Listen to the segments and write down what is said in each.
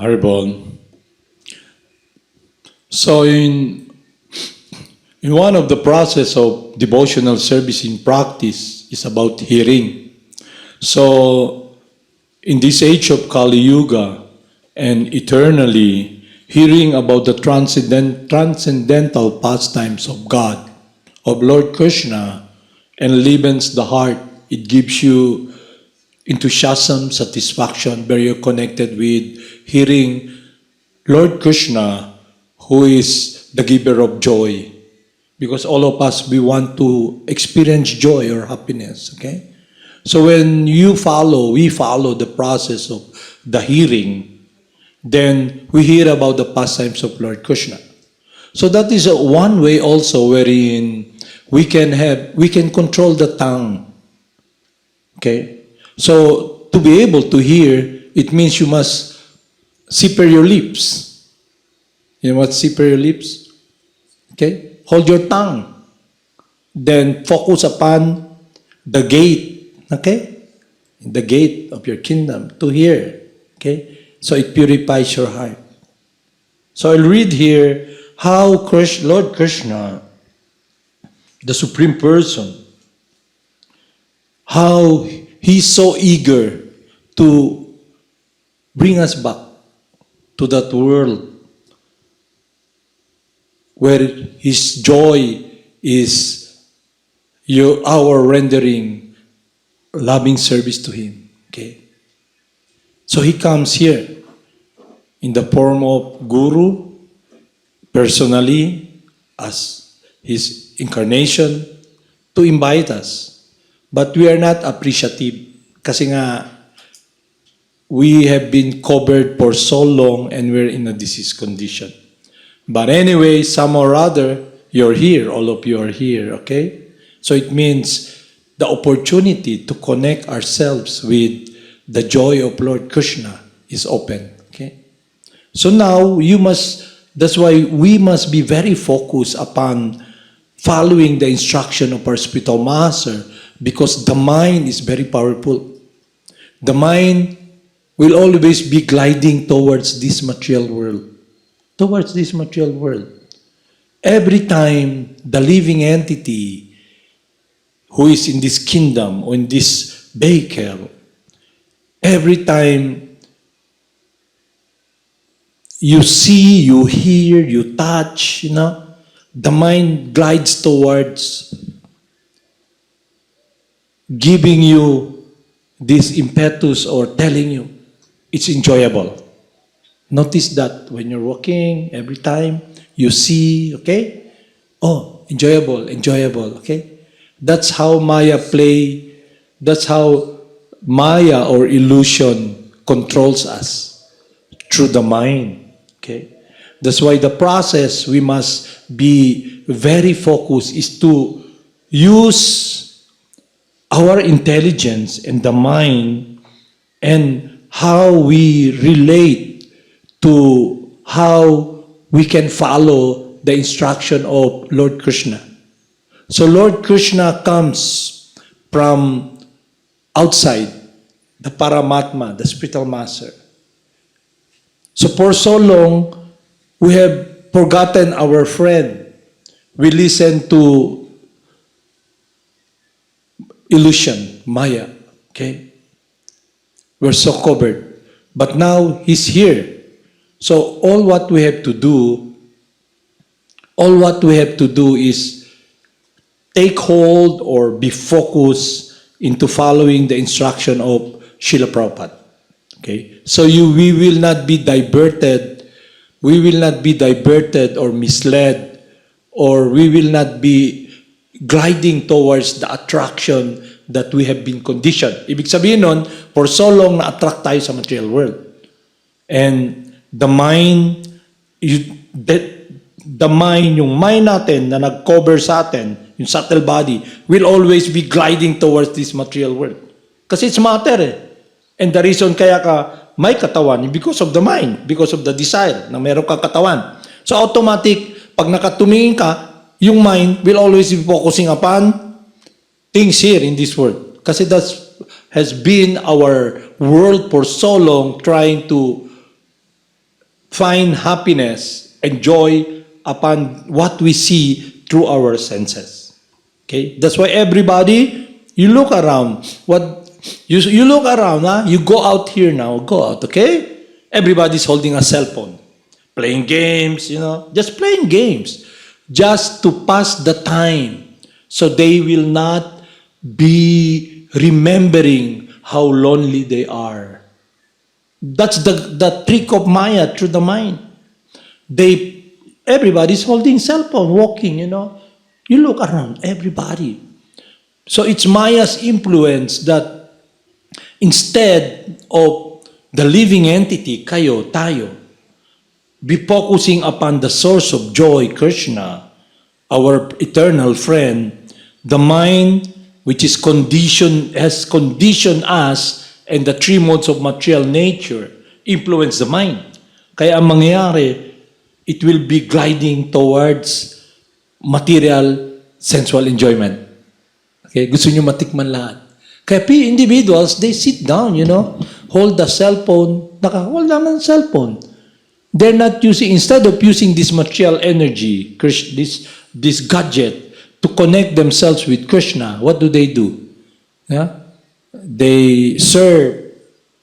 Haribol. So in one of the process of devotional service in practice is about hearing. So in this age of Kali Yuga and eternally, hearing about the transcendental pastimes of God, of Lord Krishna, enlivens the heart. It gives you enthusiasm, satisfaction, where you're connected with hearing Lord Krishna, who is the giver of joy. Because all of us, we want to experience joy or happiness, okay? So when we follow the process of the hearing, then we hear about the pastimes of Lord Krishna. So that is one way also wherein we can control the tongue, okay? So to be able to hear, it means you must seper your lips. You know what seper your lips? Okay? Hold your tongue. Then focus upon the gate. Okay? The gate of your kingdom to hear. Okay? So it purifies your heart. So I'll read here how Lord Krishna, the Supreme Person, how He's so eager to bring us back to that world where His joy is our rendering loving service to Him. Okay? So He comes here in the form of Guru, personally, as His incarnation, to invite us. But we are not appreciative kasi nga we have been covered for so long and we're in a disease condition. But anyway, some or other, you're here. All of you are here, okay? So it means the opportunity to connect ourselves with the joy of Lord Krishna is open, okay? So now, that's why we must be very focused upon following the instruction of our spiritual master, because the mind is very powerful. The mind will always be gliding towards this material world. Towards this material world. Every time the living entity who is in this kingdom or in this vehicle, every time you see, you hear, you touch, the mind glides towards giving you this impetus or telling you it's enjoyable. Notice that when you're walking, every time you see, okay? Oh, enjoyable, okay? That's how that's how Maya or illusion controls us through the mind, okay? That's why the process we must be very focused is to use our intelligence and the mind and how we relate to how we can follow the instruction of Lord Krishna. So Lord Krishna comes from outside, the Paramatma, the spiritual master. So for so long, we have forgotten our friend. We listen to illusion, Maya, okay? We're so covered. But now, He's here. So all what we have to do is take hold or be focused into following the instruction of Srila Prabhupada. Okay? So we will not be diverted. We will not be diverted or misled, or we will not be gliding towards the attraction that we have been conditioned. Ibig sabihin nun, for so long na-attract tayo sa material world. And the mind, yung mind natin na nag-cover sa atin, yung subtle body, will always be gliding towards this material world. Kasi it's matter eh. And the reason kaya ka may katawan, because of the mind, because of the desire na meron kang katawan. So automatic, pag nakatumingin ka, yung mind will always be focusing upon things here in this world. Kasi that has been our world for so long, trying to find happiness and joy upon what we see through our senses. Okay? That's why everybody, you look around. You look around, huh? You go out here now, go out, okay? Everybody's holding a cell phone, playing games, just playing games, just to pass the time, so they will not be remembering how lonely they are. That's the trick of Maya through the mind. Everybody's holding cell phone, walking, You look around, everybody. So it's Maya's influence that instead of the living entity, kayo, tayo, be focusing upon the source of joy, Krishna, our eternal friend, the mind which is has conditioned us, and the three modes of material nature influence the mind. Kaya ang mangyayari, it will be gliding towards material, sensual enjoyment. Okay, gusto nyo matikman lahat. Kaya individuals, they sit down, hold the cell phone, naka-hold naman cell phone. They're not using, instead of using this material energy, this gadget, to connect themselves with Krishna, what do? Yeah? They surf,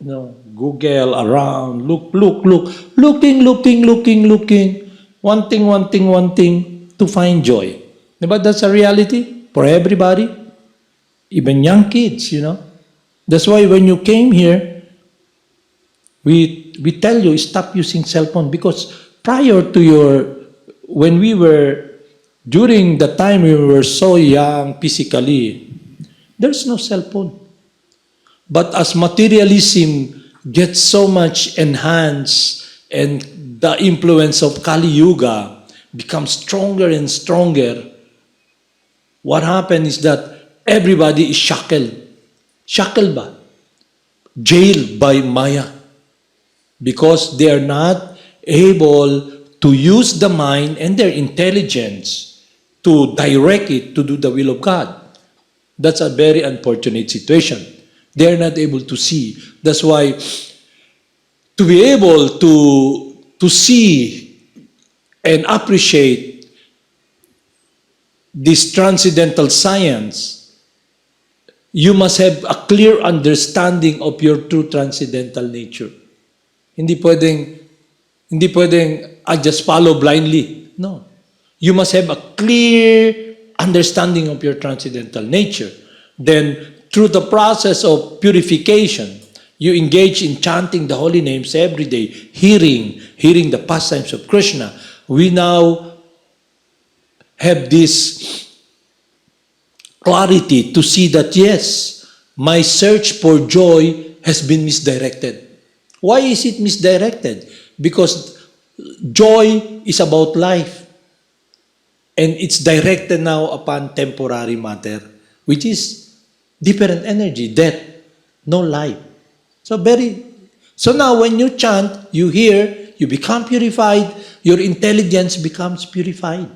Google around, looking, wanting to find joy. But that's a reality for everybody, even young kids, That's why when you came here, we tell you, stop using cell phone, because prior to during the time we were so young physically, there's no cell phone. But as materialism gets so much enhanced and the influence of Kali Yuga becomes stronger and stronger, what happened is that everybody is shackled. Shackled ba? Jailed by Maya. Because they are not able to use the mind and their intelligence to direct it to do the will of God. That's a very unfortunate situation. They're not able to see. That's why to be able to see and appreciate this transcendental science, you must have a clear understanding of your true transcendental nature. Hindi pwedeng just follow blindly. No. You must have a clear understanding of your transcendental nature. Then, through the process of purification, you engage in chanting the holy names every day, hearing the pastimes of Krishna. We now have this clarity to see that, yes, my search for joy has been misdirected. Why is it misdirected? Because joy is about life. And it's directed now upon temporary matter, which is different energy, death, no life. So now when you chant, you hear, you become purified, your intelligence becomes purified.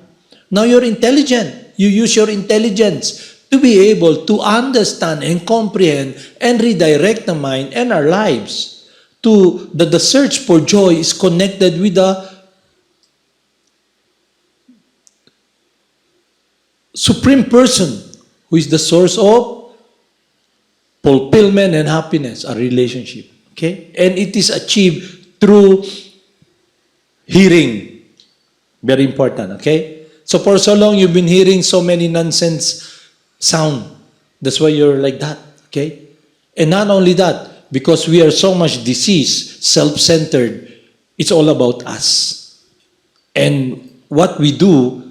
Now you're intelligent. You use your intelligence to be able to understand and comprehend and redirect the mind and our lives to the search for joy is connected with the Supreme Person, who is the source of fulfillment and happiness, a relationship. Okay? And it is achieved through hearing. Very important, okay? So for so long, you've been hearing so many nonsense sound. That's why you're like that, okay? And not only that, because we are so much diseased, self-centered, it's all about us. And what we do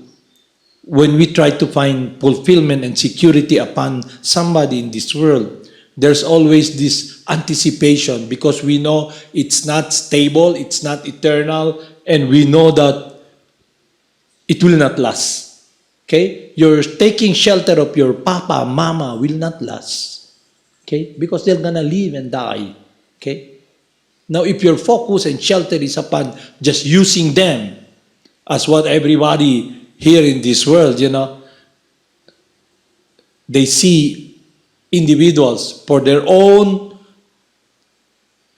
when we try to find fulfillment and security upon somebody in this world, there's always this anticipation because we know it's not stable, it's not eternal, and we know that it will not last. Okay? You're taking shelter of your papa, mama will not last. Okay? Because they're gonna live and die. Okay? Now, if your focus and shelter is upon just using them as what everybody here in this world, they see individuals for their own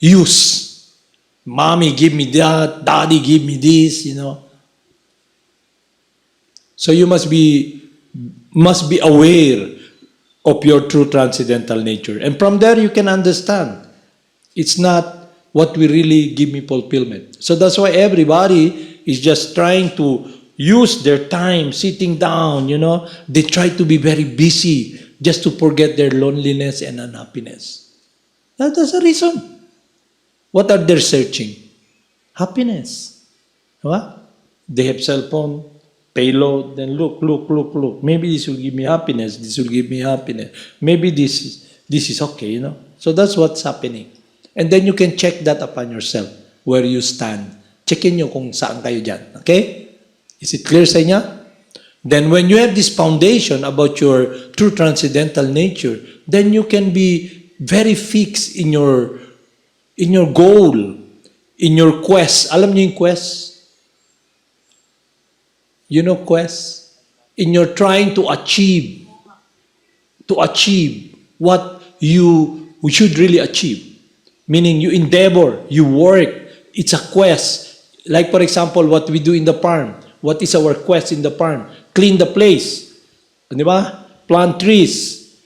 use. Mommy, give me that. Daddy, give me this, So you must be aware of your true transcendental nature. And from there, you can understand. It's not what will really give me fulfillment. So that's why everybody is just trying to use their time sitting down, They try to be very busy just to forget their loneliness and unhappiness. That's the reason. What are they searching? Happiness. What? They have cell phone, payload, then look. Maybe this will give me happiness. This will give me happiness. Maybe this is okay, So that's what's happening. And then you can check that upon yourself, where you stand. Checkin nyo kung saan kayo dyan. Okay? Is it clear sa inyo? Then when you have this foundation about your true transcendental nature, then you can be very fixed in your goal, in your quest. Alam niyo yung quest? You know quest? In your trying to achieve what you should really achieve. Meaning you endeavor, you work. It's a quest. Like for example, what we do in the farm. What is our quest in the farm? Clean the place. Di ba? Plant trees.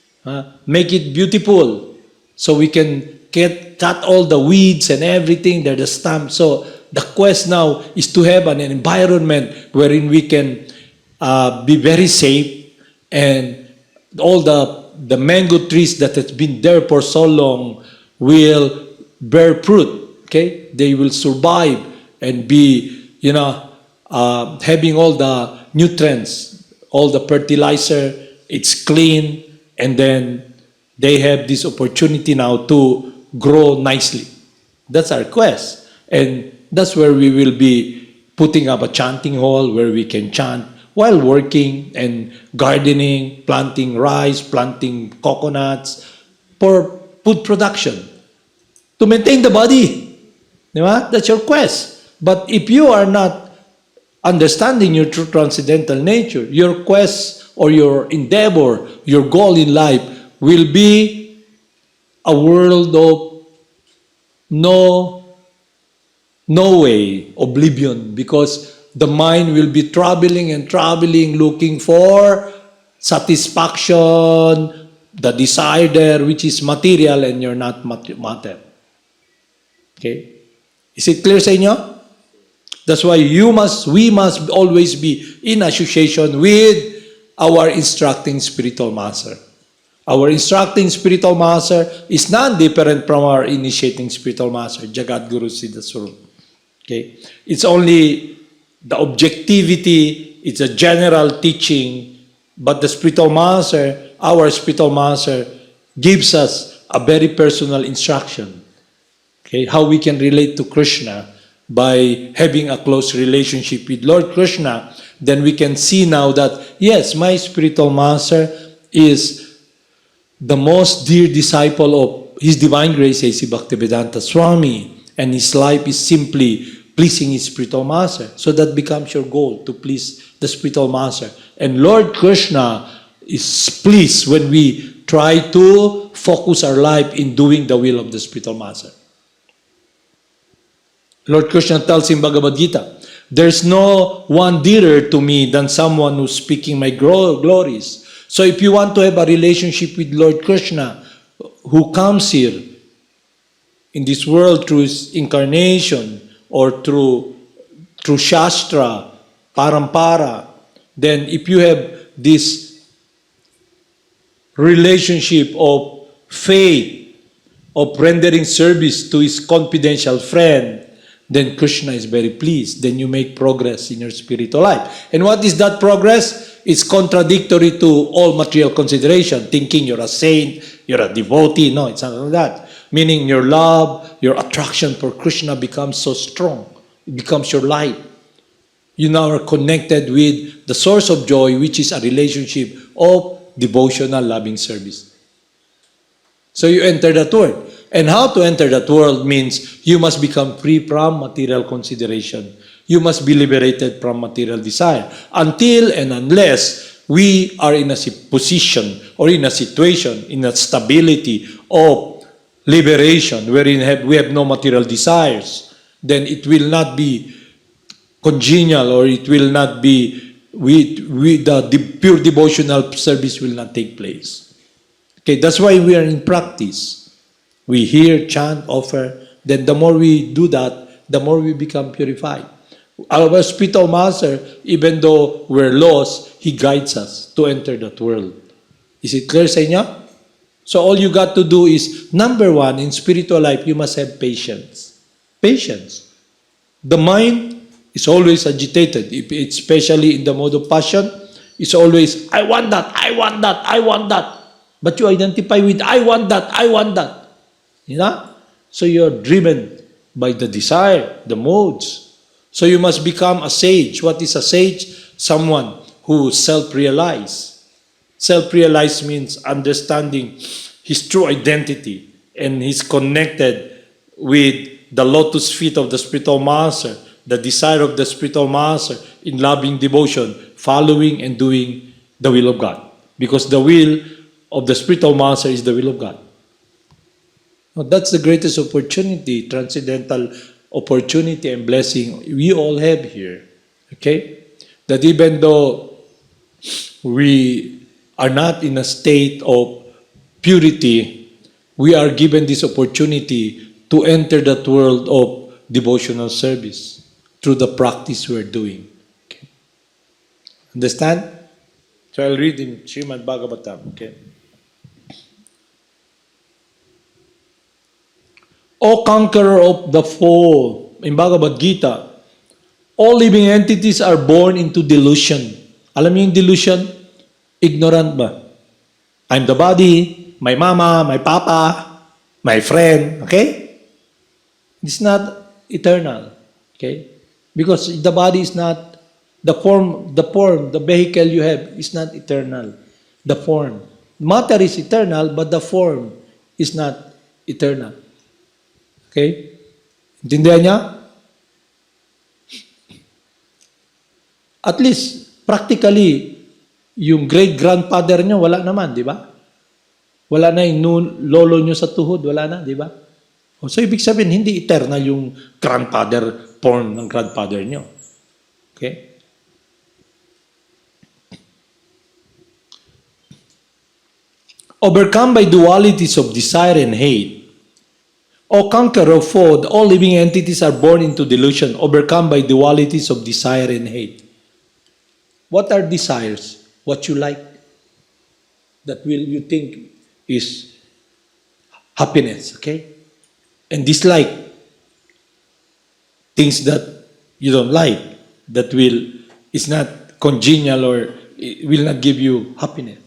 Make it beautiful. So we can cut all the weeds and everything that the stump. So the quest now is to have an environment wherein we can be very safe, and all the mango trees that has been there for so long will bear fruit. Okay? They will survive and be, having all the nutrients, all the fertilizer, it's clean, and then they have this opportunity now to grow nicely. That's our quest. And that's where we will be putting up a chanting hall where we can chant while working and gardening, planting rice, planting coconuts for food production. To maintain the body. That's your quest. But if you are not understanding your true transcendental nature, your quest or your endeavor, your goal in life will be a world of no way, oblivion, because the mind will be traveling and traveling, looking for satisfaction, the desire there, which is material, and you're not matter. Okay? Is it clear sa inyo? That's why we must always be in association with our instructing spiritual master. Our instructing spiritual master is not different from our initiating spiritual master, Jagad Guru Siddhaswarupananda. Okay? It's only the objectivity, it's a general teaching, but the spiritual master, our spiritual master, gives us a very personal instruction. Okay? How we can relate to Krishna by having a close relationship with Lord Krishna. Then we can see now that, yes, my spiritual master is the most dear disciple of His Divine Grace, A.C. Bhaktivedanta Swami, and his life is simply pleasing his spiritual master. So that becomes your goal, to please the spiritual master. And Lord Krishna is pleased when we try to focus our life in doing the will of the spiritual master. Lord Krishna tells in Bhagavad Gita, there's no one dearer to me than someone who's speaking my glories. So if you want to have a relationship with Lord Krishna, who comes here in this world through his incarnation or through Shastra, Parampara, then if you have this relationship of faith, of rendering service to his confidential friend, then Krishna is very pleased. Then you make progress in your spiritual life. And what is that progress? It's contradictory to all material consideration, thinking you're a saint, you're a devotee. No, it's not like that. Meaning your love, your attraction for Krishna becomes so strong. It becomes your life. You now are connected with the source of joy, which is a relationship of devotional loving service. So you enter that world. And how to enter that world means you must become free from material consideration. You must be liberated from material desire. Until and unless we are in a position or in a situation, in a stability of liberation, wherein we have no material desires, then it will not be congenial, or it will not be, the pure devotional service will not take place. Okay, that's why we are in practice. We hear, chant, offer. Then the more we do that, the more we become purified. Our spiritual master, even though we're lost, he guides us to enter that world. Is it clear sa inyo? So all you got to do is, number one, in spiritual life, you must have patience. Patience. The mind is always agitated, especially in the mode of passion. It's always, I want that, I want that, I want that. But you identify with, I want that, I want that. You know? So you're driven by the desire, the modes. So you must become a sage. What is a sage? Someone who self-realized. Self-realized means understanding his true identity, and he's connected with the lotus feet of the spiritual master, the desire of the spiritual master in loving devotion, following and doing the will of God. Because the will of the spiritual master is the will of God. Now, that's the greatest opportunity, transcendental opportunity and blessing we all have here. Okay? That even though we are not in a state of purity, we are given this opportunity to enter that world of devotional service through the practice we're doing. Okay. Understand? So I'll read in Srimad Bhagavatam. Okay. O conqueror of the foe, in Bhagavad Gita, all living entities are born into delusion. Alam niyo yung delusion? Ignorant ba? I'm the body, my mama, my papa, my friend, okay? It's not eternal, okay? Because the body is not, the form, the vehicle you have is not eternal. The form. Matter is eternal, but the form is not eternal. Okay? Intindihan niya? At least, practically, yung great-grandfather nyo, wala naman, di ba? Wala na yung lolo nyo sa tuhod, wala na, di ba? So, ibig sabihin, hindi eternal yung grandfather, form ng grandfather nyo. Okay? Overcome by dualities of desire and hate, O conqueror of foe, all living entities are born into delusion, overcome by dualities of desire and hate. What are desires? What you like, that will you think is happiness, okay? And dislike, things that you don't like, that is not congenial or it will not give you happiness,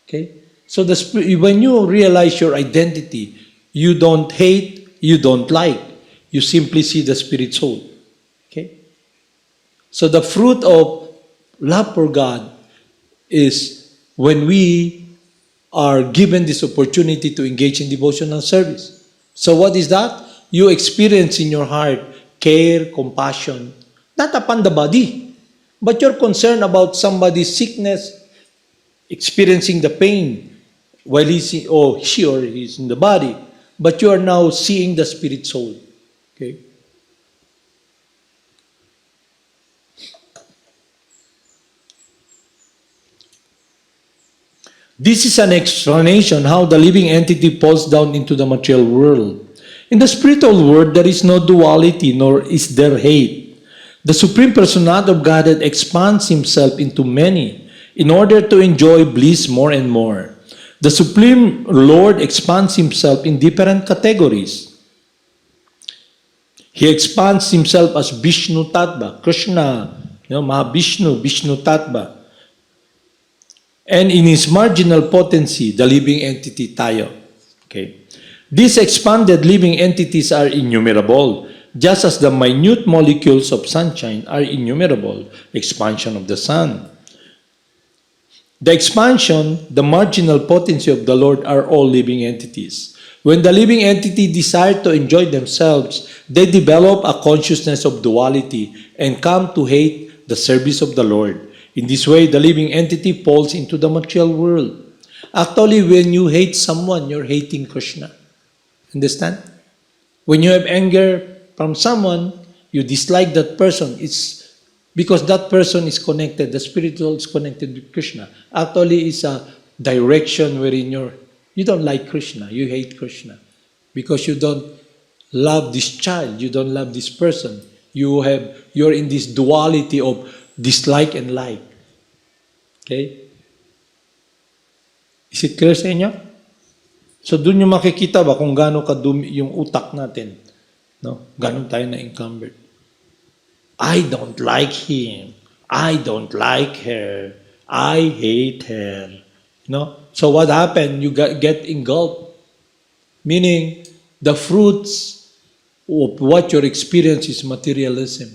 okay? So when you realize your identity, you don't hate, you don't like, you simply see the spirit soul, okay? So the fruit of love for God is when we are given this opportunity to engage in devotional service. So what is that? You experience in your heart care, compassion, not upon the body, but you're concerned about somebody's sickness, experiencing the pain while she or he's in the body, but you are now seeing the spirit soul. Okay? This is an explanation how the living entity falls down into the material world. In the spiritual world, there is no duality, nor is there hate. The Supreme Personality of Godhead expands Himself into many in order to enjoy bliss more and more. The Supreme Lord expands Himself in different categories. He expands Himself as Vishnu Tattva, Krsna, Mahavishnu, Vishnu Tattva. And in His marginal potency, the living entity tayo. Okay. These expanded living entities are innumerable, just as the minute molecules of sunshine are innumerable, expansion of the sun. The expansion, the marginal potency of the Lord are all living entities. When the living entity desire to enjoy themselves, they develop a consciousness of duality and come to hate the service of the Lord. In this way, the living entity falls into the material world. Actually, when you hate someone, you're hating Krishna. Understand? When you have anger from someone, you dislike that person, it's because that person is connected, the spiritual is connected with Krishna. Actually, it's a direction wherein you don't like Krishna, you hate Krishna. Because you don't love this child, you don't love this person. You're in this duality of dislike and like. Okay? Is it clear sa inyo? So doon yung makikita ba kung gaano kadumi yung utak natin. No? Gaano tayo na-encumbered. I don't like him. I don't like her. I hate her. No? So what happened? You get engulfed. Meaning, the fruits of what your experience is materialism.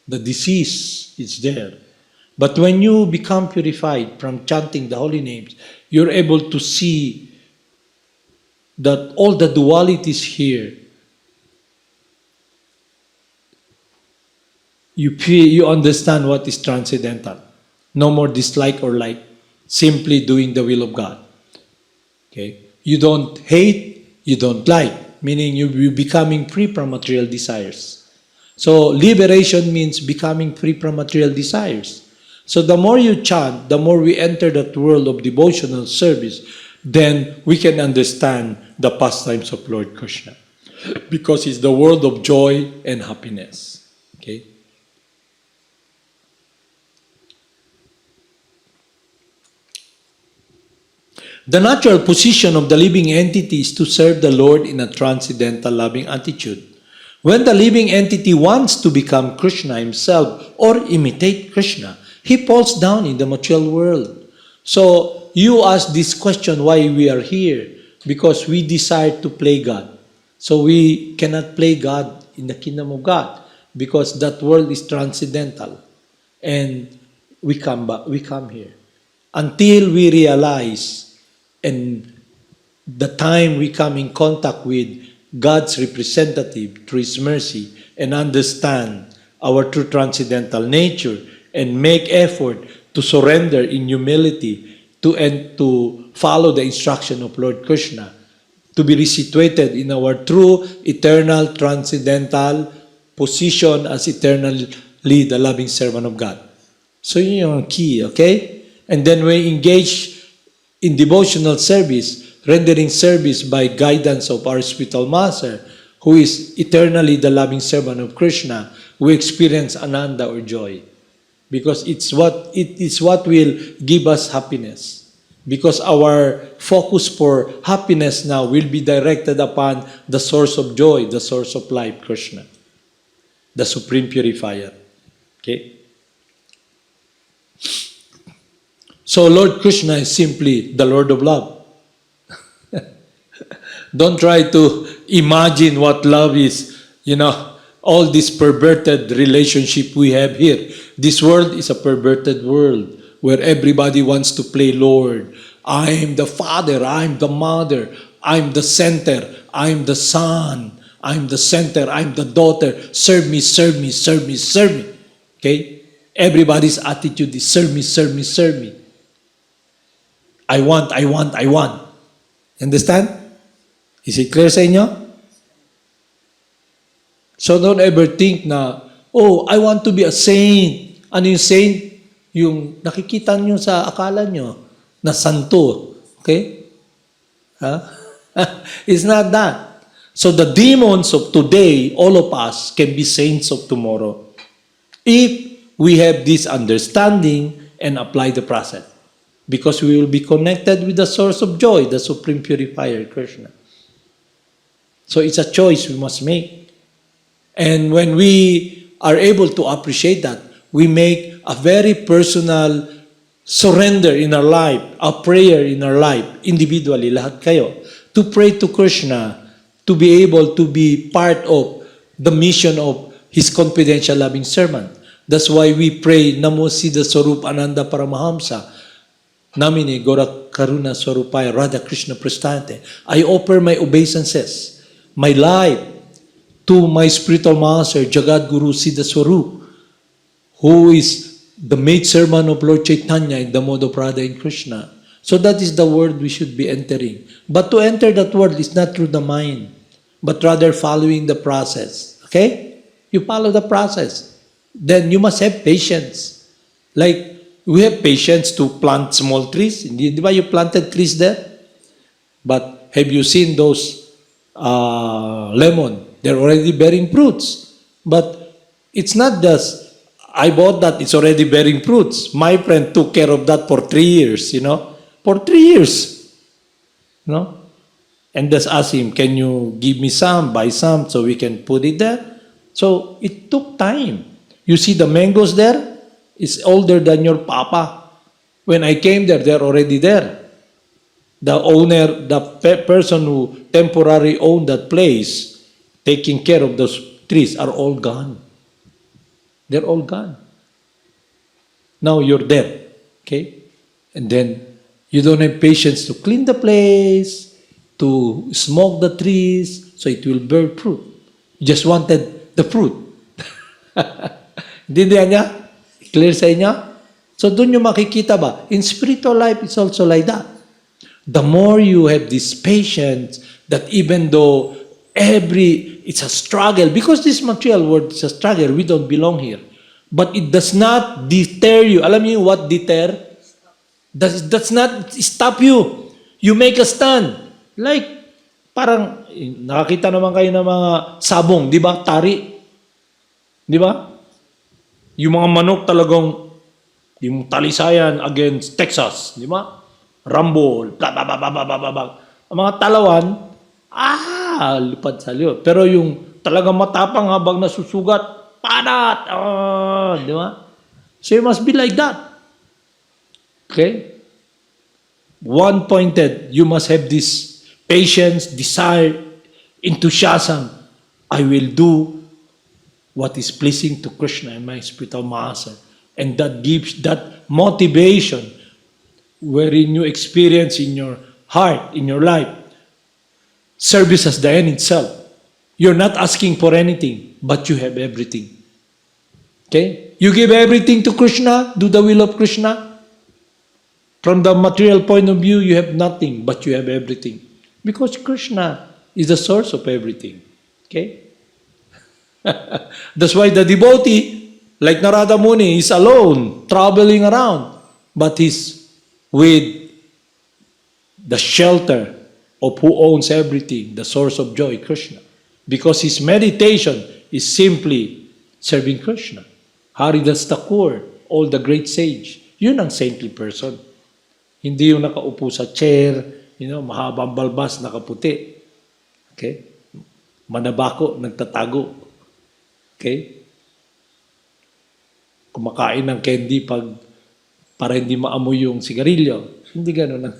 The disease is there. But when you become purified from chanting the holy names, you're able to see that all the dualities here, you understand what is transcendental. No more dislike or like, simply doing the will of God. Okay? You don't hate, you don't like, meaning you're becoming free from material desires. So liberation means becoming free from material desires. So the more you chant, the more we enter that world of devotional service, then we can understand the pastimes of Lord Krishna. Because it's the world of joy and happiness. Okay? The natural position of the living entity is to serve the Lord in a transcendental loving attitude. When the living entity wants to become Krishna himself or imitate Krishna, he falls down in the material world. So, you ask this question why we are here. Because we desire to play God. So we cannot play God in the kingdom of God. Because that world is transcendental. And we come here. Until we realize, and the time we come in contact with God's representative through His mercy, and understand our true transcendental nature, and make effort to surrender in humility to follow the instruction of Lord Krishna, to be resituated in our true, eternal, transcendental position as eternally the loving servant of God. So yun yung key, okay? And then we engage in devotional service, rendering service by guidance of our spiritual master, who is eternally the loving servant of Krishna, we experience ananda or joy. Because it is what will give us happiness. Because our focus for happiness now will be directed upon the source of joy, the source of life, Krishna, the supreme purifier. Okay? So Lord Krishna is simply the Lord of love. Don't try to imagine what love is, all this perverted relationship we have here. This world is a perverted world where everybody wants to play Lord. I'm the father, I'm the mother, I'm the center, I'm the son, I'm the center, I'm the daughter. Serve me, serve me, serve me, serve me. Okay? Everybody's attitude is serve me, serve me, serve me. I want, I want, I want. Understand? Is it clear sa inyo? So don't ever think na, oh, I want to be a saint. Ano yung saint? Yung nakikita nyo sa akala nyo na santo. Okay? Huh? It's not that. So the demons of today, all of us, can be saints of tomorrow. If we have this understanding and apply the process. Because we will be connected with the source of joy, the supreme purifier, Krishna. So it's a choice we must make. And when we are able to appreciate that, we make a very personal surrender in our life, a prayer in our life, individually, lahat kayo, to pray to Krishna, to be able to be part of the mission of His confidential loving servant. That's why we pray, Namo Siddhaswarupananda Paramahamsa, Namine Gora Karuna Swarupaya Radha Krishna Prastante. I offer my obeisances, my life, to my spiritual master, Jagad Guru Siddhaswarup, who is the maidservant of Lord Chaitanya in the mode of Radha and Krishna. So that is the world we should be entering. But to enter that world is not through the mind, but rather following the process. Okay? You follow the process. Then you must have patience. Like, we have patience to plant small trees. Di ba you planted trees there? But have you seen those lemon? They're already bearing fruits. But it's not just, I bought that, it's already bearing fruits. My friend took care of that for 3 years, For 3 years. And just ask him, can you give me some, buy some, so we can put it there? So it took time. You see the mangoes there? It's older than your papa. When I came there, they're already there. The owner, the person who temporarily owned that place, taking care of those trees, are all gone. They're all gone. Now you're there. Okay? And then you don't have patience to clean the place, to smoke the trees, so it will bear fruit. You just wanted the fruit. Hindi niya? Clear sa inyo? So doon yung makikita ba? In spiritual life, it's also like that. The more you have this patience, that even though it's a struggle, because this material world is a struggle, we don't belong here. But it does not deter you. Alam niyo what deter? Does not stop you. You make a stand. Like, parang, nakakita naman kayo ng mga sabong, di ba? Tari. Di ba? Yung mga manok talagang, yung talisayan against Texas, di ba? Rumble, blah, blah, blah, blah, blah, blah, blah. Ang mga talawan, lupad sa liyo. Pero yung talagang matapang habang nasusugat, padat, di ba? So you must be like that. Okay? One-pointed, you must have this patience, desire, enthusiasm. I will do what is pleasing to Krishna and my spiritual master. And that gives that motivation wherein you experience in your heart, in your life, service as the end itself. You're not asking for anything, but you have everything. Okay? You give everything to Krishna, do the will of Krishna. From the material point of view, you have nothing, but you have everything. Because Krishna is the source of everything. Okay? That's why the devotee, like Narada Muni, is alone, traveling around. But he's with the shelter of who owns everything, the source of joy, Krishna. Because his meditation is simply serving Krishna. Haridas Thakur, all the great sage, yun ang saintly person. Hindi yung nakaupo sa chair, mahabang balbas, nakaputi. Okay? Manabako, nagtatago. Okay? Kumakain ng candy para hindi maamoy yung sigarilyo. Hindi gano'n.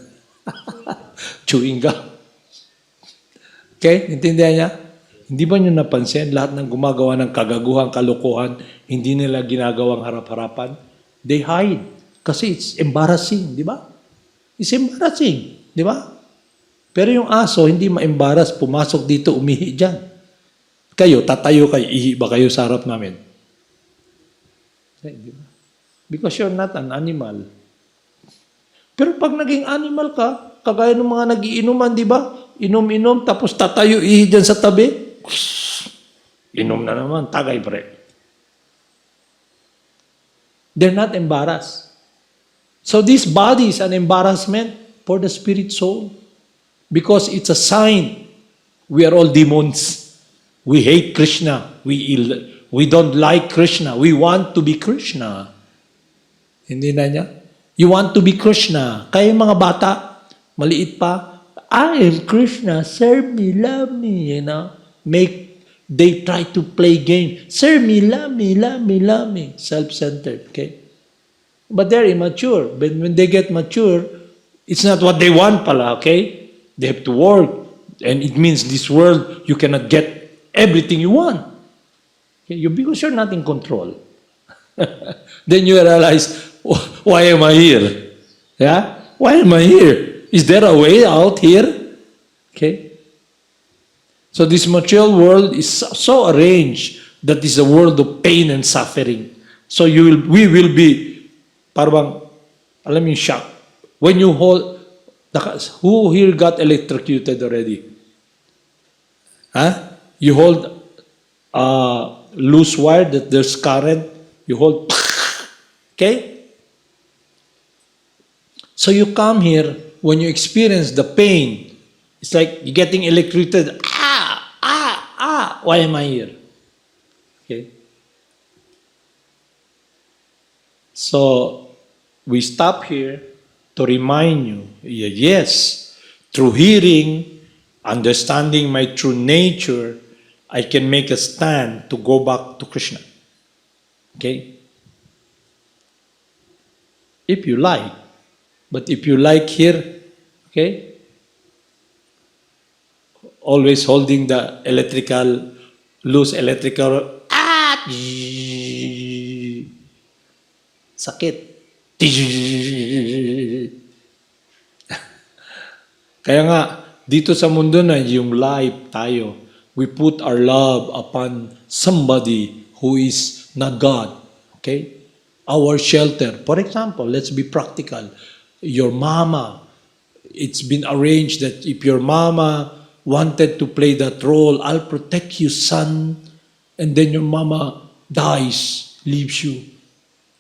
Chewing gum. Okay? Intindihan niya? Hindi ba niyo napansin, lahat ng gumagawa ng kagaguhan, kalokohan, hindi nila ginagawang harap-harapan? They hide. Kasi it's embarrassing, di ba? It's embarrassing, di ba? Pero yung aso, hindi ma-embarrass, pumasok dito, umihi dyan. Kayo, tatayo kayo, ihi ba kayo sa harap namin? Di ba? Because you're not an animal. Pero pag naging animal ka, kagaya ng mga nagiinuman, di ba? Inom-inom, tapos tatayo, ihi dyan sa tabi. Inom na naman, tagay pre. They're not embarrassed. So this body is an embarrassment for the spirit soul. Because it's a sign we are all demons. We hate Krishna. We don't like Krishna. We want to be Krishna. Hindi na niya? You want to be Krishna. Kaya yung mga bata, maliit pa, I am Krishna, serve me, love me, they try to play game. Serve me, love me, love me, love me. Self-centered, okay? But they're immature. But when they get mature, it's not what they want pala, okay? They have to work. And it means this world, you cannot get everything you want. Okay? Because you're not in control. Then you realize, why am I here? Yeah? Why am I here? Is there a way out here? Okay? So this material world is so arranged that is a world of pain and suffering. So we will be, parang, alam yung shock. When you hold, who here got electrocuted already? Huh? You hold loose wire that there's current, you hold, okay? So you come here, when you experience the pain, it's like you're getting electrocuted. Why am I here? Okay? So, we stop here to remind you, yes, through hearing, understanding my true nature, I can make a stand to go back to Krishna. Okay? If you like. But if you like here, okay? Always holding the loose electrical, sakit. Kaya nga, dito sa mundo na yung life tayo, we put our love upon somebody who is not God. Okay? Our shelter. For example, let's be practical. Your mama, it's been arranged that if your mama wanted to play that role, I'll protect you, son. And then your mama dies, leaves you.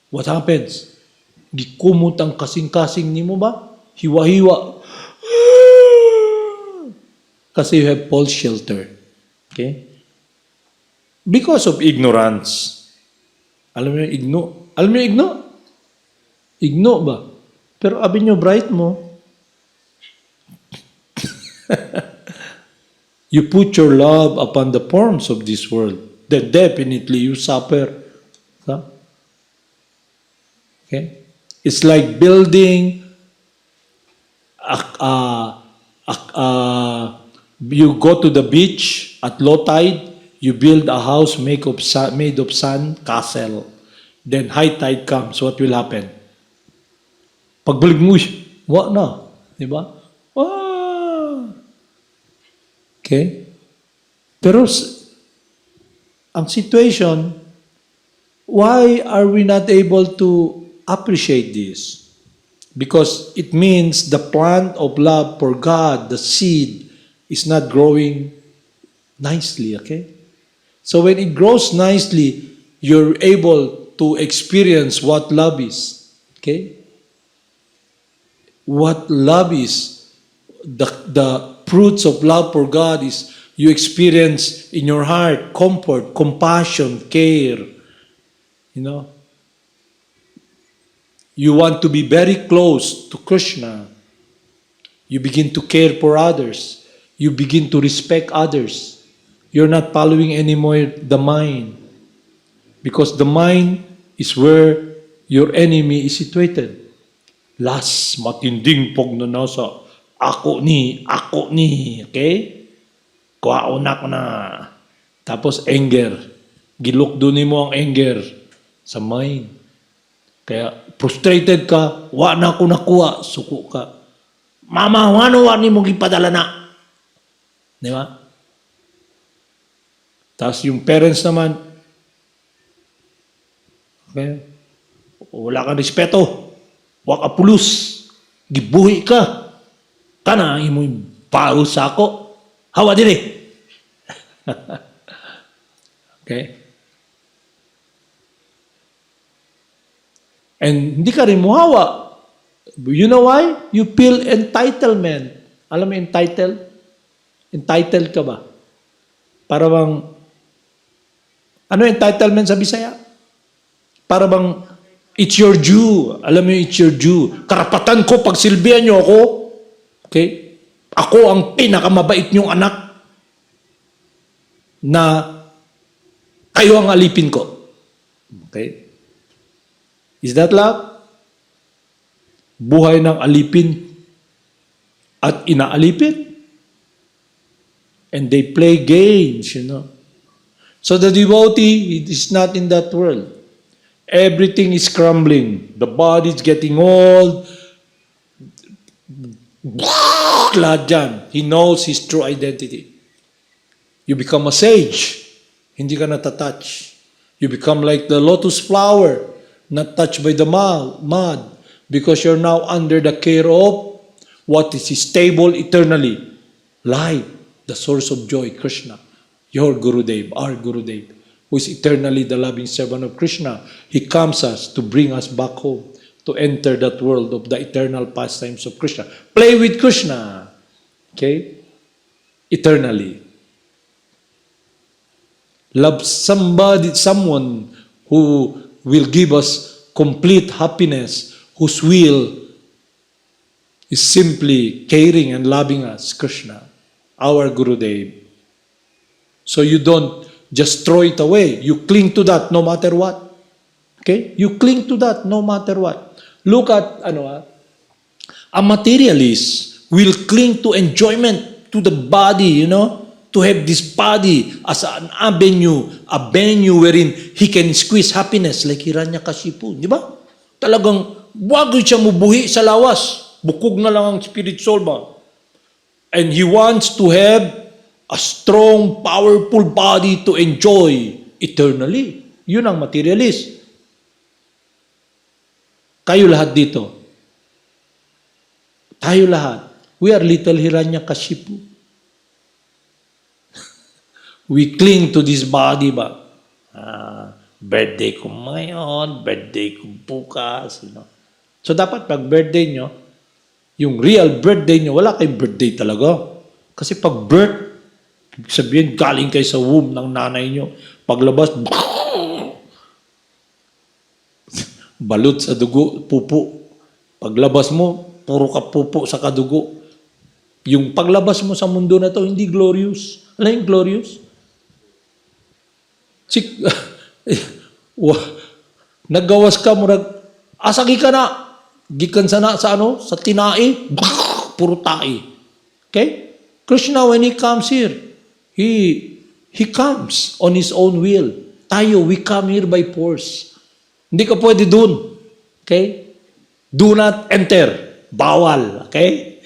What happens? Gikumot ang kasing-kasing ni mo ba? Hiwa-hiwa. Kasi you have false shelter. Okay? Because of ignorance. Alam mo yung igno? Alam mo yung igno? Igno ba? Pero abi nyo bright mo. You put your love upon the forms of this world, then definitely you suffer. Okay? It's like building you go to the beach at low tide, you build a house made of sand, castle. Then high tide comes, what will happen? Pagbalik mo, wala na. Diba? Okay? Pero ang situation, why are we not able to appreciate this? Because it means the plant of love for God, the seed, is not growing nicely, okay? So when it grows nicely, you're able to experience what love is, okay? What love is, the fruits of love for God is you experience in your heart comfort, compassion, care, you know? You want to be very close to Krishna. You begin to care for others. You begin to respect others. You're not following anymore the mind. Because the mind is where your enemy is situated. Last, matinding pagnanasa. Ako ni. Okay? Kuwauna ko na. Tapos anger. Gilukdunin mo ang anger sa mind. Kaya frustrated ka, wa na ako nakuha, suko ka. Mama, wano ni mo gipadala na. Di ba? Tapos yung parents naman, okay, wala kang respeto, wa ka pulos, gibuhi ka. Kana, imo yung pao sa ako. Hawa dili. Okay? And hindi ka rin muhawa. You know why? You feel entitlement. Alam mo entitled? Entitled ka ba? Para bang, ano entitlement sa Bisaya? Para bang, it's your due. Alam mo it's your due. Karapatan ko pag silbihan nyo ako. Okay? Ako ang pinakamabait nyong anak na kayo ang alipin ko. Okay? Is that love? Buhay ng alipin at inaalipin. And they play games, you know. So the devotee is not in that world. Everything is crumbling. The body is getting old. Lahat dyan. He knows his true identity. You become a sage. Hindi ka natatouch. You become like the lotus flower. Not touched by the mud, because you're now under the care of what is stable eternally. Life, the source of joy, Krishna, your Gurudev, our Gurudev, who is eternally the loving servant of Krishna. He comes us to bring us back home, to enter that world of the eternal pastimes of Krishna. Play with Krishna. Okay? Eternally. Love someone who will give us complete happiness, whose will is simply caring and loving us, Krishna, our Gurudev. So you don't just throw it away. You cling to that no matter what. Okay? You cling to that no matter what. Look at, a materialist will cling to enjoyment, to the body, to have this body as an avenue, a venue wherein he can squeeze happiness like Hiranyakashipu. Di ba? Talagang, wag siya mubuhi sa lawas. Bukog na lang ang spirit soul ba? And he wants to have a strong, powerful body to enjoy eternally. Yun ang materialist. Kayo lahat dito. Tayo lahat. We are little Hiranyakashipu. We cling to this body ba? Birthday ko ngayon, birthday ko bukas. So dapat pag birthday nyo, yung real birthday nyo, wala kayong birthday talaga. Kasi pag birth, sabihin, galing kayo sa womb ng nanay nyo. Paglabas, balot sa dugo, pupo. Paglabas mo, puro ka pupo sa kadugo. Yung paglabas mo sa mundo na to, hindi glorious. Alam yung glorious? Naggawas ka, murag, asagi ka na. Gikan sana sa sa tinai, puro tai. Okay? Krishna, when he comes here, he comes on his own will. Tayo, we come here by force. Hindi ka pwede dun. Okay? Do not enter. Bawal. Okay?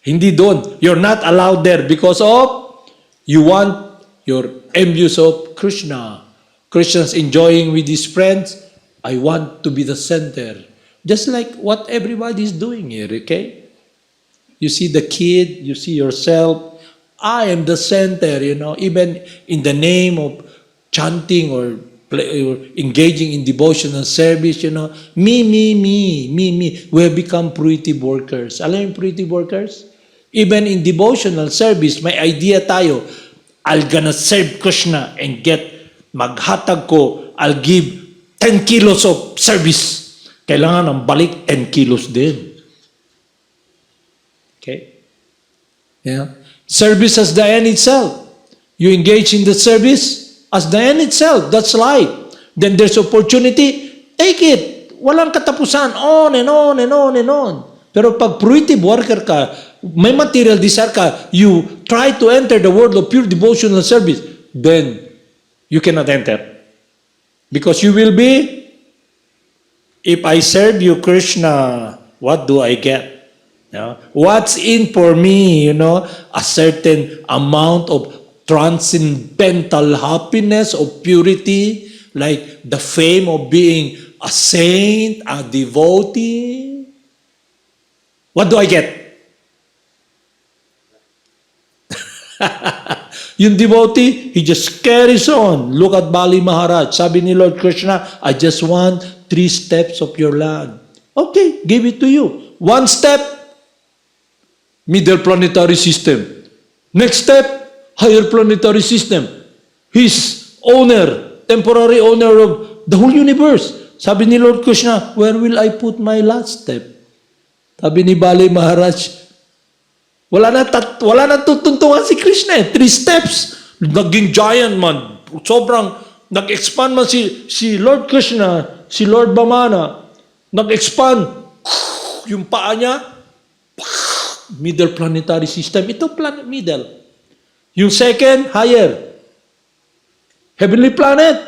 Hindi dun. You're not allowed there because of you want your envious of Krishna. Krishna's enjoying with his friends. I want to be the center. Just like what everybody is doing here, okay? You see the kid, you see yourself. I am the center, even in the name of chanting or engaging in devotional service, me. We have become fruitive workers. Alam yung fruitive workers? Even in devotional service, may idea tayo, I'll gonna serve Krishna and maghatag ko, I'll give 10 kilos of service. Kailangan ng balik 10 kilos din. Okay? Yeah. Service as the end itself. You engage in the service as the end itself. That's life. Then there's opportunity, take it. Walang katapusan. On and on and on and on. Pero pag fruitive worker ka, may material desire ka, you try to enter the world of pure devotional service, then you cannot enter. Because you will be, if I serve you, Krishna, what do I get? What's in for me? A certain amount of transcendental happiness, of purity, like the fame of being a saint, a devotee. What do I get? Yung devotee, he just carries on. Look at Bali Maharaj. Sabi ni Lord Krishna, I just want 3 steps of your land. Okay, give it to you. 1 step, middle planetary system. Next step, higher planetary system. His owner, temporary owner of the whole universe. Sabi ni Lord Krishna, where will I put my last step? Sabi ni Bali Maharaj, wala na tutuntungan si Krishna. 3 steps. Naging giant man. Sobrang nag-expand man si Lord Krishna, si Lord Vamana. Nag-expand. Yung paa niya, middle planetary system. Ito middle. Yung second, higher. Heavenly planet.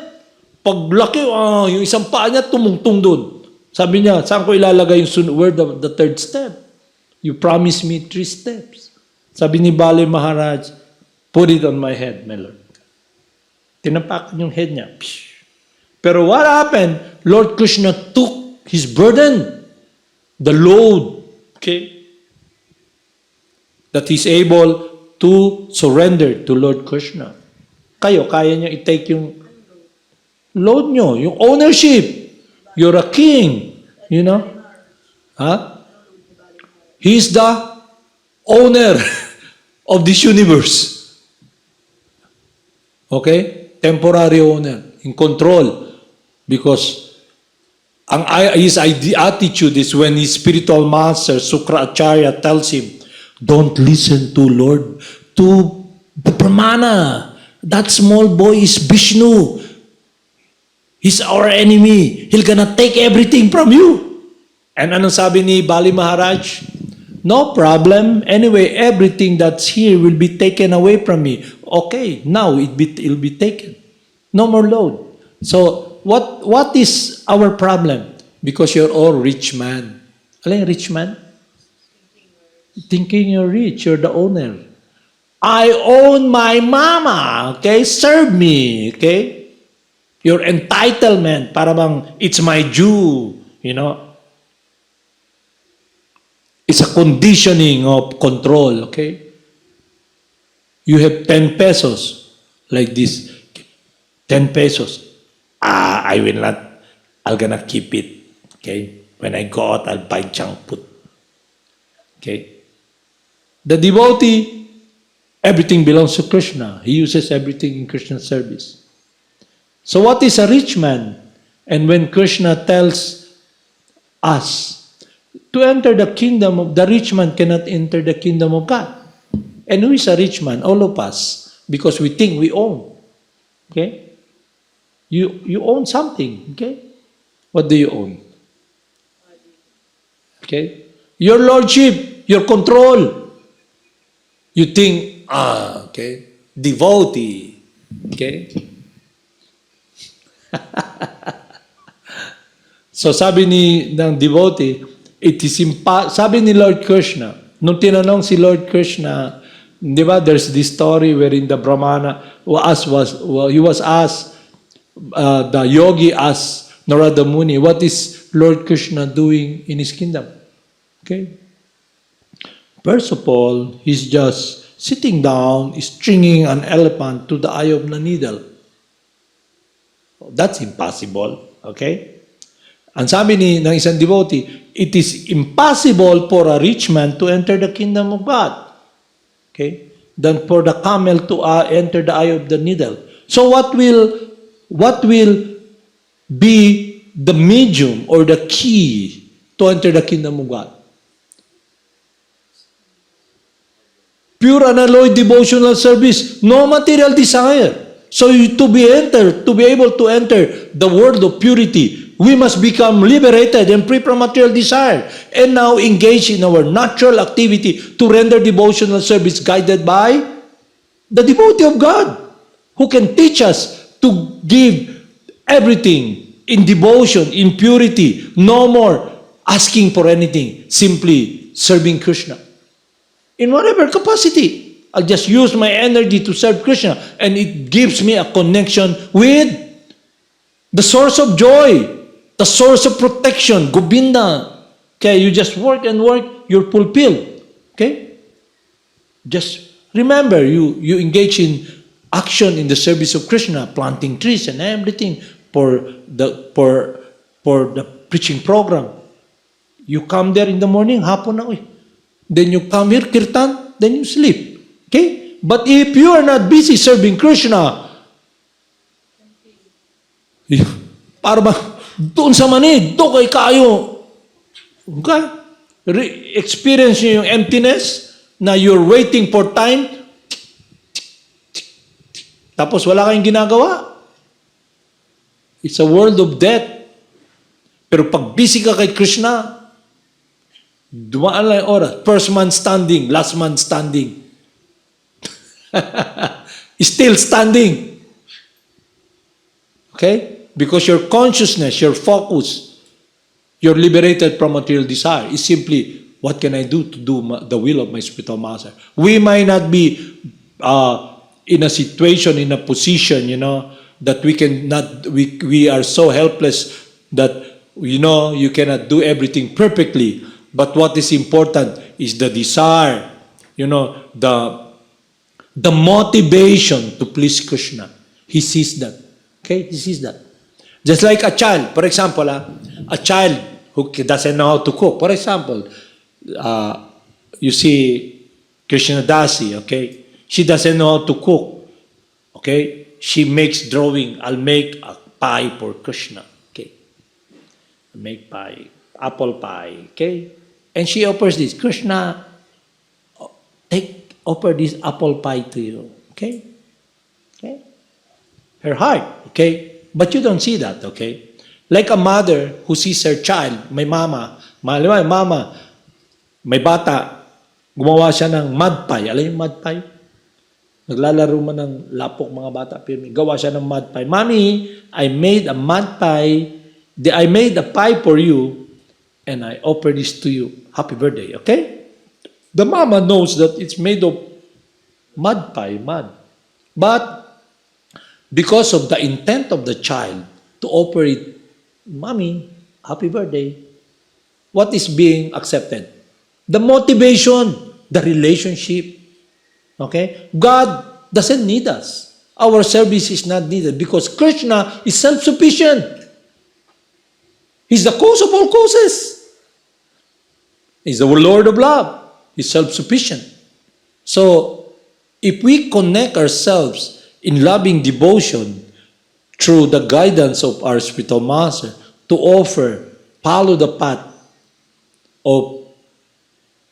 Paglaki, yung isang paa niya tumungtong doon. Sabi niya, saan ko ilalagay yung word of the 3rd step? You promised me 3 steps. Sabi ni Bali Maharaj, put it on my head, my Lord. Tinapakan yung head niya. Pero what happened? Lord Krishna took his burden, the load, okay, that he's able to surrender to Lord Krishna. Kayo, kaya niyo i-take yung Load nyo, yung ownership. You're a king. You know? Huh? He's the owner of this universe. Okay? Temporary owner. In control. Because his attitude is when his spiritual master, Sukracharya, tells him, don't listen to the Brahmana. That small boy is Vishnu. He's our enemy. He's gonna take everything from you. And anong sabi ni Bali Maharaj? No problem. Anyway, everything that's here will be taken away from me. Okay, now it'll be taken. No more load. So, what is our problem? Because you're all rich man. Alam yung rich man? Thinking you're rich, you're the owner. I own my mama, okay? Serve me, okay? Your entitlement, para bang it's my due, you know? It's a conditioning of control, okay? You have 10 pesos, like this. 10 pesos. I will not, I'm gonna keep it, okay? When I go out, I'll buy junk food. Okay? The devotee, everything belongs to Krishna. He uses everything in Krishna's service. So what is a rich man? And when Krishna tells us to enter the kingdom of the rich man cannot enter the kingdom of God. And who is a rich man? All of us. Because we think we own. Okay? You own something. Okay? What do you own? Okay? Your lordship, your control. You think, okay, devotee. Okay? So sabi ng devotee, sabi ni Lord Krishna, nung tinanong si Lord Krishna, di ba, there's this story wherein the Brahmana he was asked, the yogi asked Narada Muni, what is Lord Krishna doing in his kingdom? Okay? First of all, he's just sitting down, stringing an elephant to the eye of the needle. That's impossible. Okay? Ang sabi ng isang devotee, it is impossible for a rich man to enter the kingdom of God. Okay? Than for the camel to enter the eye of the needle. So what will be the medium or the key to enter the kingdom of God? Pure unalloyed devotional service, no material desire. So to be able to enter the world of purity, we must become liberated and free from material desire, and now engage in our natural activity to render devotional service guided by the devotee of God, who can teach us to give everything in devotion, in purity, no more asking for anything, simply serving Krishna. In whatever capacity, I'll just use my energy to serve Krishna, and it gives me a connection with the source of joy, the source of protection, Govinda. Okay, you just work and work, you're fulfilled. Okay? Just remember, you engage in action in the service of Krishna, planting trees and everything for the preaching program. You come there in the morning, hapon na Then you come here, kirtan, then you sleep. Okay? But if you are not busy serving Krishna, para ba, doon sa manid, doon kay kayo. Okay? Experience nyo yung emptiness na you're waiting for time, tapos wala kayong ginagawa. It's a world of death. Pero pag busy ka kay Krishna, dumaan lang yung oras. First man standing, last man standing. Still standing. Okay? Because your consciousness, your focus, you're liberated from material desire. Is simply, what can I do to do the will of my spiritual master? We might not be in a situation, in a position, that we are so helpless that, you cannot do everything perfectly. But what is important is the desire, the motivation to please Krishna. He sees that. Okay? He sees that. Just like a child, for example, a child who doesn't know how to cook. For example, you see Krishna Dasi, okay? She doesn't know how to cook, okay? She makes drawing. I'll make a pie for Krishna, okay? I'll make pie, apple pie, okay? And she offers this, Krishna, offer this apple pie to you, okay? Okay? Her heart, okay? But you don't see that, okay? Like a mother who sees her child, may mama, may bata, gumawa siya ng mud pie. Alam yung mud pie? Naglalaro man ng lapok mga bata. Gawa siya ng mud pie. Mommy, I made a mud pie. I made a pie for you and I offer this to you. Happy birthday, okay? The mama knows that it's made of mud pie, mud. But because of the intent of the child to offer it, Mommy, happy birthday, what is being accepted? The motivation, the relationship. Okay? God doesn't need us. Our service is not needed because Krishna is self-sufficient. He's the cause of all causes. He's the Lord of love. He's self-sufficient. So, if we connect ourselves in loving devotion through the guidance of our spiritual master to follow the path of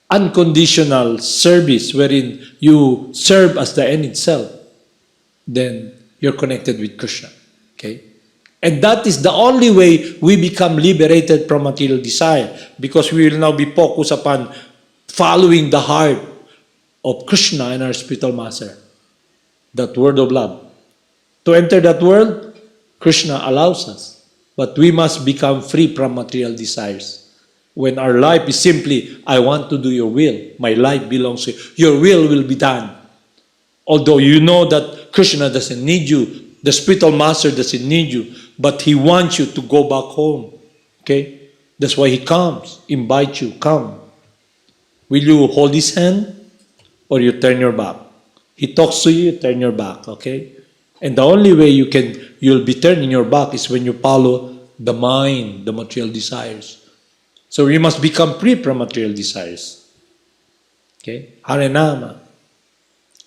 unconditional service wherein you serve as the end itself, then you're connected with Krishna. Okay? And that is the only way we become liberated from material desire because we will now be focused upon following the heart of Krishna and our spiritual master. That word of love. To enter that world, Krishna allows us. But we must become free from material desires. When our life is simply, I want to do your will. My life belongs to you. Your will be done. Although you know that Krishna doesn't need you, the spiritual master doesn't need you, but he wants you to go back home. Okay? That's why he comes, invites you, come. Will you hold his hand or you turn your back? He talks to you, you turn your back, okay? And the only way you'll be turning your back is when you follow the mind, the material desires. So we must become free from material desires. Okay? Harinama.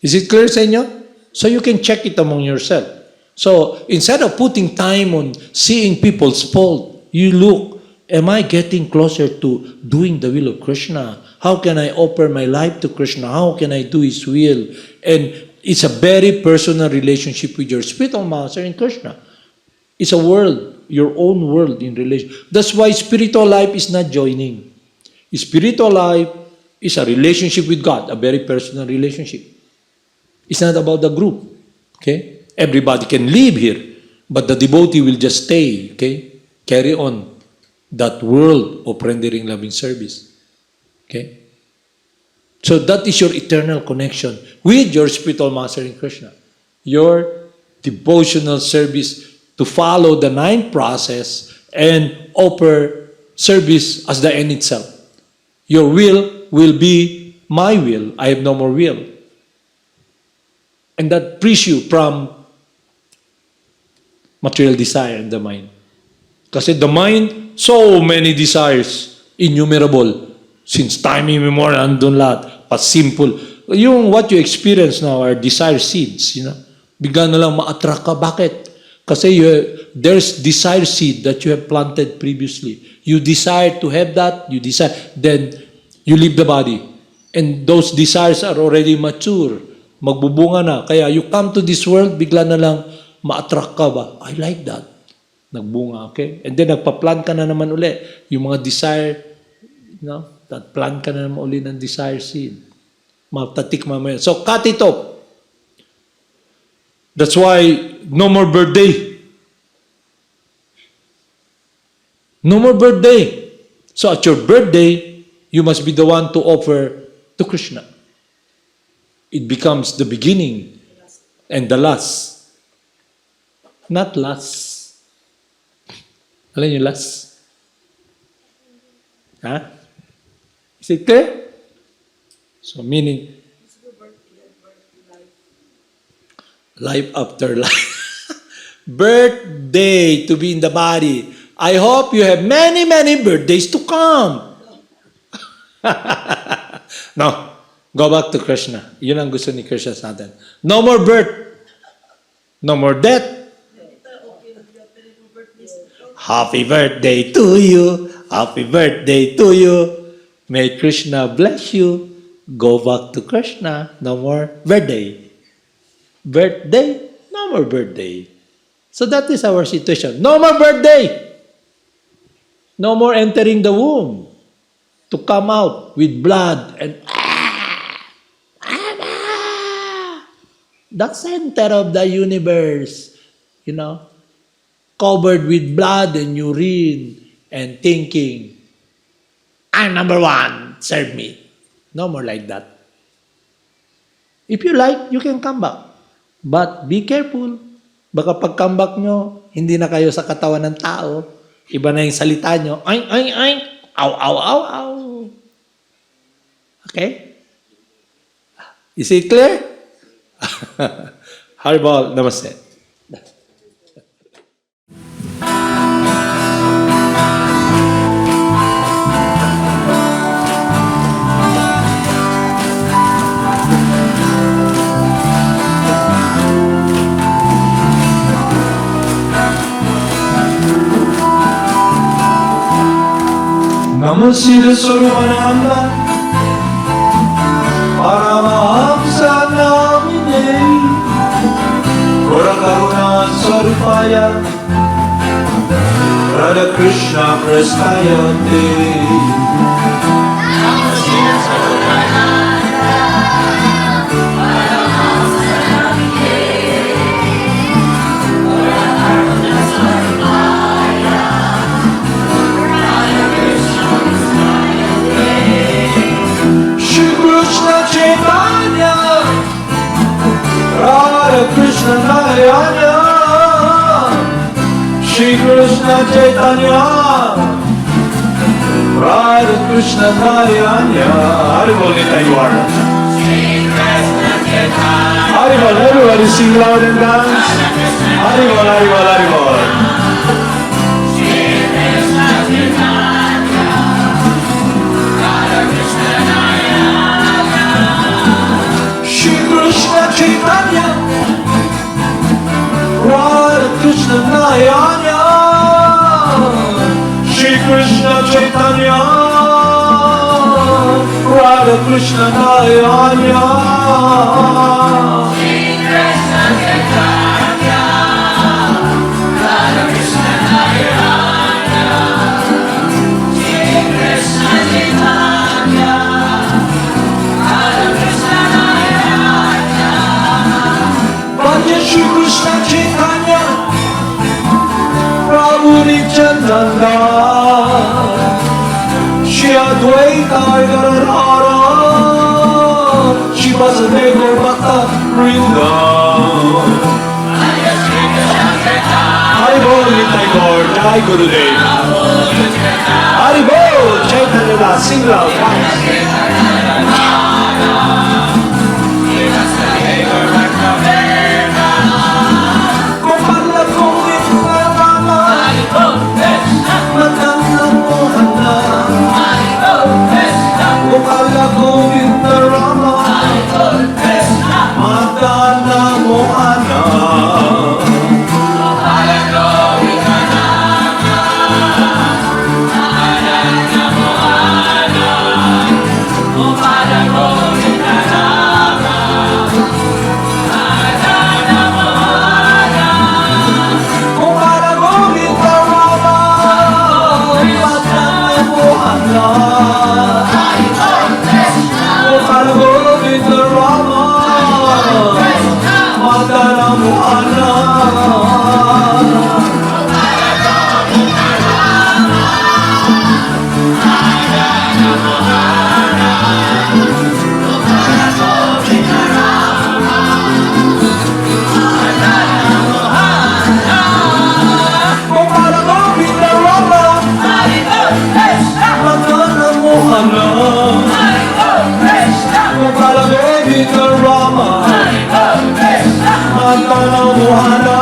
Is it clear sa inyo? So you can check it among yourself. So instead of putting time on seeing people's fault, you look, am I getting closer to doing the will of Krishna? How can I offer my life to Krishna? How can I do His will? And it's a very personal relationship with your spiritual master and Krishna. It's a world, your own world in relation. That's why spiritual life is not joining. Spiritual life is a relationship with God, a very personal relationship. It's not about the group. Okay? Everybody can live here, but the devotee will just stay, okay? Carry on that world of rendering loving service. Okay? So that is your eternal connection with your spiritual master in Krishna. Your devotional service to follow the ninth process and offer service as the end itself. Your will be my will. I have no more will. And that frees you from material desire in the mind. Kasi the mind, so many desires, innumerable. Since time immemorial, andun lahat. Simple. Yung what you experience now are desire seeds, you know. Bigla na lang ma-attract ka. Bakit? Kasi there's desire seed that you have planted previously. You desire to have that, then you leave the body. And those desires are already mature. Magbubunga na. Kaya you come to this world, bigla na lang ma-attract ka ba? I like that. Nagbunga, okay? And then nagpa-plant ka na naman uli. Yung mga desire, you know, that plant ka na naman uli ng desire seed. Matatik mamaya. So, cut it off. That's why, no more birthday. No more birthday. So, at your birthday, you must be the one to offer to Krishna. It becomes the beginning and the last. Not last. Alam niyo last? Huh? Is it clear? So meaning, life after life. Birthday to be in the body. I hope you have many, many birthdays to come. No, go back to Krishna. Yun ang gusto ni Krishna sa atin. No more birth. No more death. Happy birthday to you. Happy birthday to you. May Krishna bless you. Go back to Krishna. No more birthday. Birthday. No more birthday. So that is our situation. No more birthday. No more entering the womb to come out with blood and the center of the universe, covered with blood and urine and thinking, I'm number one, serve me. No more like that. If you like, you can come back. But be careful. Baka pag come back nyo, hindi na kayo sa katawan ng tao. Iba na yung salita nyo. Ay, ay, ay. Aw, aw, aw, aw. Okay? Is it clear? Haribol, namaste. Namo Siddhaswarupananda Paramahamsa namine Karuna Sarupaya Radha Krishna Prastaya Te Namo Siddhaswarupananda Paramahamsa namine Karuna Sarupaya Radha Krishna Prastaya Te Shri Krishna Chaitanya Radha Krishna Narayana Shri Krishna Chaitanya Radha Krishna Narayana Haribol Nitayawar Shri Krishna Chaitanya Haribol, everybody sing loud and dance Haribol, Haribol, Haribol Shri Krishna Chaitanya Radha Krishna Narayana Shri Krishna Chaitanya Radha Krishna Narayana Shri Krishna Chaitanya Radha Krishna Narayana Shri Krishna Chaitanya Radha Krishna Narayana Shri Krishna Chaitanya Radha Krishna Narayana Bhagya Shri Krishna Chaitanya Prabhu Nityananda Shri Advaita Gadadhara Shri Vasudeva Bhakta Vrinda Haribol Nitai Gaur Jai Gurudev Haribol Chaitanya Das sing loud Madana Mohana Gopala Govinda Rama Madana Mohana Gopala Govinda Rama Madana Mohana Gopala Govinda Rama Madana Mohana Gopala Govinda Rama Mohana Gopala Govinda Rama Madana Mohana Gopala Govinda Rama Madana Mohana Gopala Govinda Rama Madana Mohana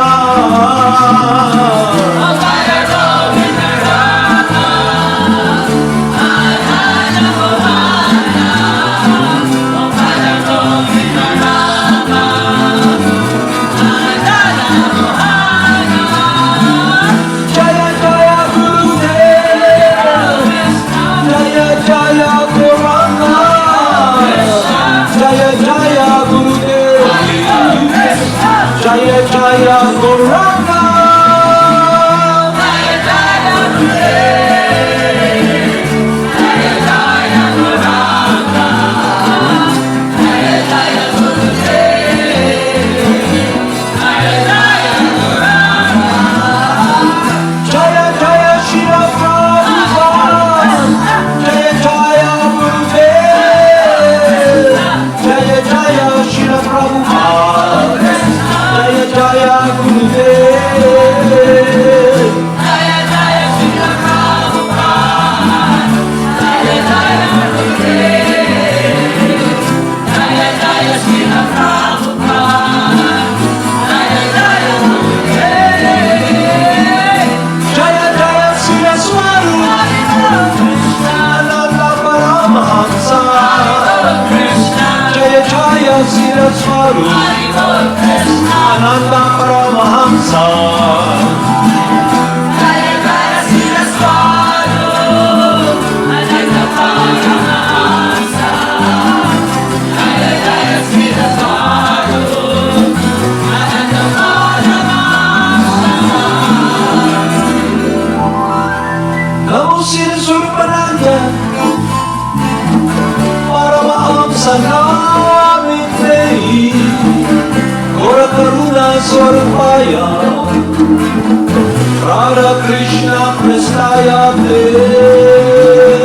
Siddhaswarupananda Paramahamsa. Jaya Jaya Siddhaswarupananda Paramahamsa. Jaya Jaya Siddhaswarupananda Paramahamsa. Namo Siddhaswarupananda Paramahamsa Nami Tehi Gora Karuna Swarupaya Radha Krishna Prestaya Te